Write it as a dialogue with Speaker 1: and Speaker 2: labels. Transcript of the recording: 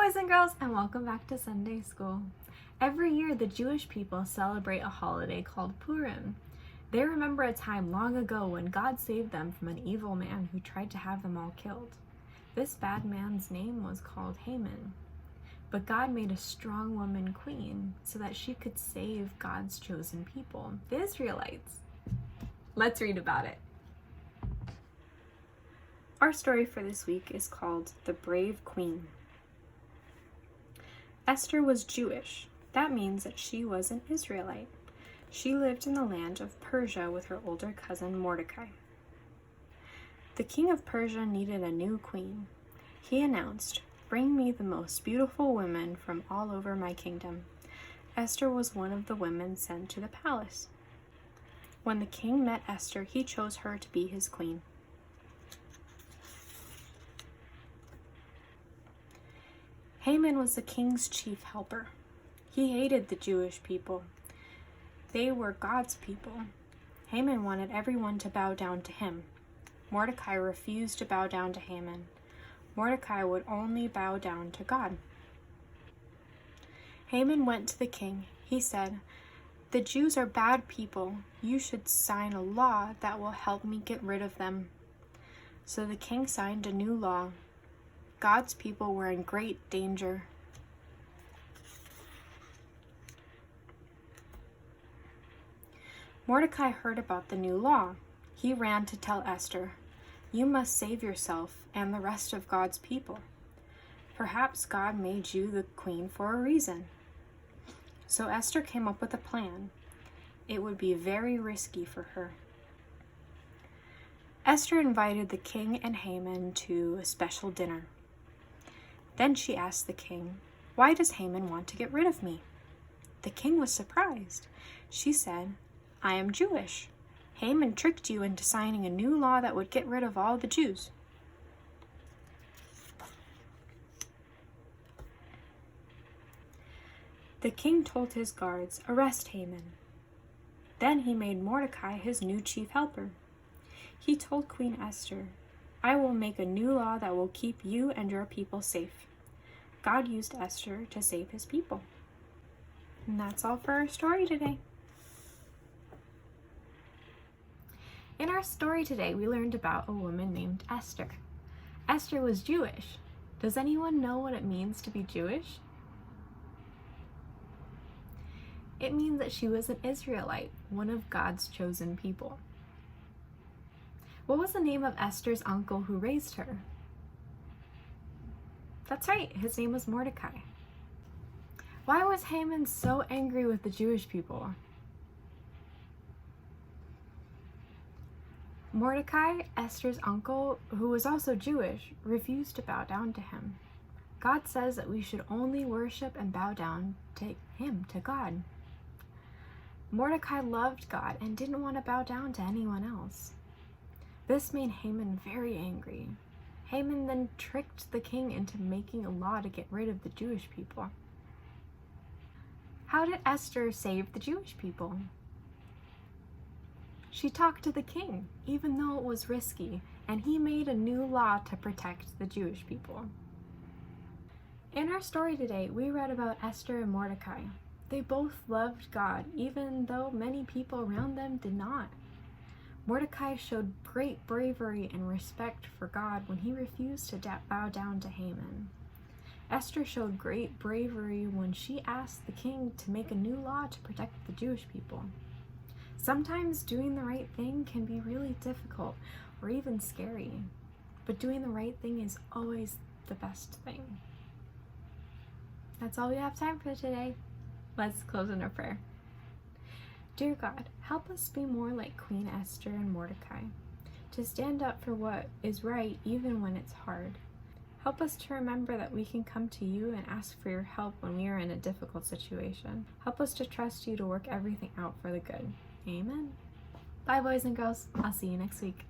Speaker 1: boys and girls, and welcome back to Sunday School. Every year, the Jewish people celebrate a holiday called Purim. They remember a time long ago when God saved them from an evil man who tried to have them all killed. This bad man's name was called Haman. But God made a strong woman queen so that she could save God's chosen people, the Israelites. Let's read about it. Our story for this week is called The Brave Queen. Esther was Jewish. That means that she was an Israelite. She lived in the land of Persia with her older cousin Mordecai. The king of Persia needed a new queen. He announced, "Bring me the most beautiful women from all over my kingdom." Esther was one of the women sent to the palace. When the king met Esther, he chose her to be his queen. Haman was the king's chief helper. He hated the Jewish people. They were God's people. Haman wanted everyone to bow down to him. Mordecai refused to bow down to Haman. Mordecai would only bow down to God. Haman went to the king. He said, "The Jews are bad people. You should sign a law that will help me get rid of them." So the king signed a new law. God's people were in great danger. Mordecai heard about the new law. He ran to tell Esther, "You must save yourself and the rest of God's people. Perhaps God made you the queen for a reason." So Esther came up with a plan. It would be very risky for her. Esther invited the king and Haman to a special dinner. Then she asked the king, "Why does Haman want to get rid of me?" The king was surprised. She said, "I am Jewish. Haman tricked you into signing a new law that would get rid of all the Jews." The king told his guards, "Arrest Haman." Then he made Mordecai his new chief helper. He told Queen Esther, "I will make a new law that will keep you and your people safe." God used Esther to save his people. And that's all for our story today. In our story today, we learned about a woman named Esther. Esther was Jewish. Does anyone know what it means to be Jewish? It means that she was an Israelite, one of God's chosen people. What was the name of Esther's uncle who raised her? That's right, his name was Mordecai. Why was Haman so angry with the Jewish people? Mordecai, Esther's uncle, who was also Jewish, refused to bow down to him. God says that we should only worship and bow down to him, to God. Mordecai loved God and didn't want to bow down to anyone else. This made Haman very angry. Haman then tricked the king into making a law to get rid of the Jewish people. How did Esther save the Jewish people? She talked to the king, even though it was risky, and he made a new law to protect the Jewish people. In our story today, we read about Esther and Mordecai. They both loved God, even though many people around them did not. Mordecai showed great bravery and respect for God when he refused to bow down to Haman. Esther showed great bravery when she asked the king to make a new law to protect the Jewish people. Sometimes doing the right thing can be really difficult or even scary, but doing the right thing is always the best thing. That's all we have time for today. Let's close in a prayer. Dear God, help us be more like Queen Esther and Mordecai, to stand up for what is right even when it's hard. Help us to remember that we can come to you and ask for your help when we are in a difficult situation. Help us to trust you to work everything out for the good. Amen. Bye, boys and girls. I'll see you next week.